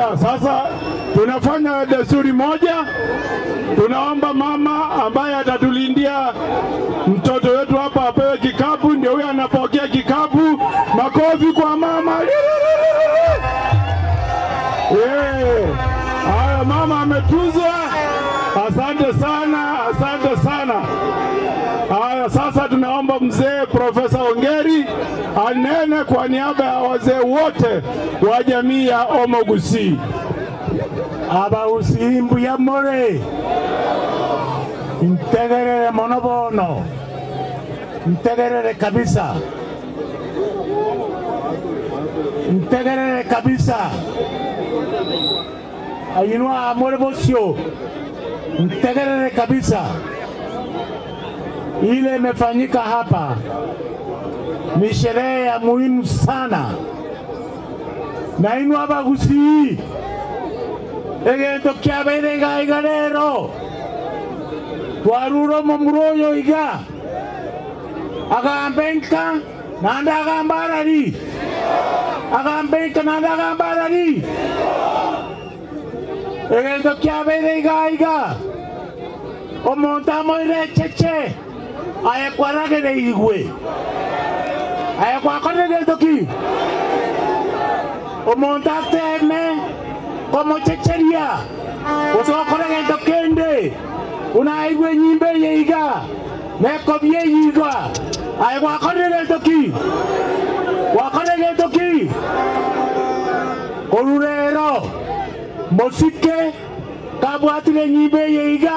Haya, sasa tunafanya desturi moja. Tunaomba mama ambaye atatulindia mtoto wetu hapa apewe kikapu, ndio huyo anapokea kikapu. Makofi kwa mama. Haya, mama ametuzwa. Asante sana, asante sana. Haya, sasa tunaomba mzee Profesa Ongeri anene kwa niaba ya wazee wote wa jamii ya Omo Gusii. Abagusimbu ya more integerere monobono, integerere kabisa, integerere kabisa. Ayinua amore bosio, integerere kabisa. Ile imefanyika hapa ni sherehe ya muhimu sana. Na inu Abagusii egento kiabere iga rero twaruro muroyo iga agambenka nanda agambarari egento kiabere iga omonta moire cheche ayekwaragere igwe ayakwakore egento ki omonta teme como checheria usokore egento kende unaigwe nyimbe yeiga neko bie yiga ayakwakore egento ki wakore egento ki orurero mosike kabwatire nyimbe yeiga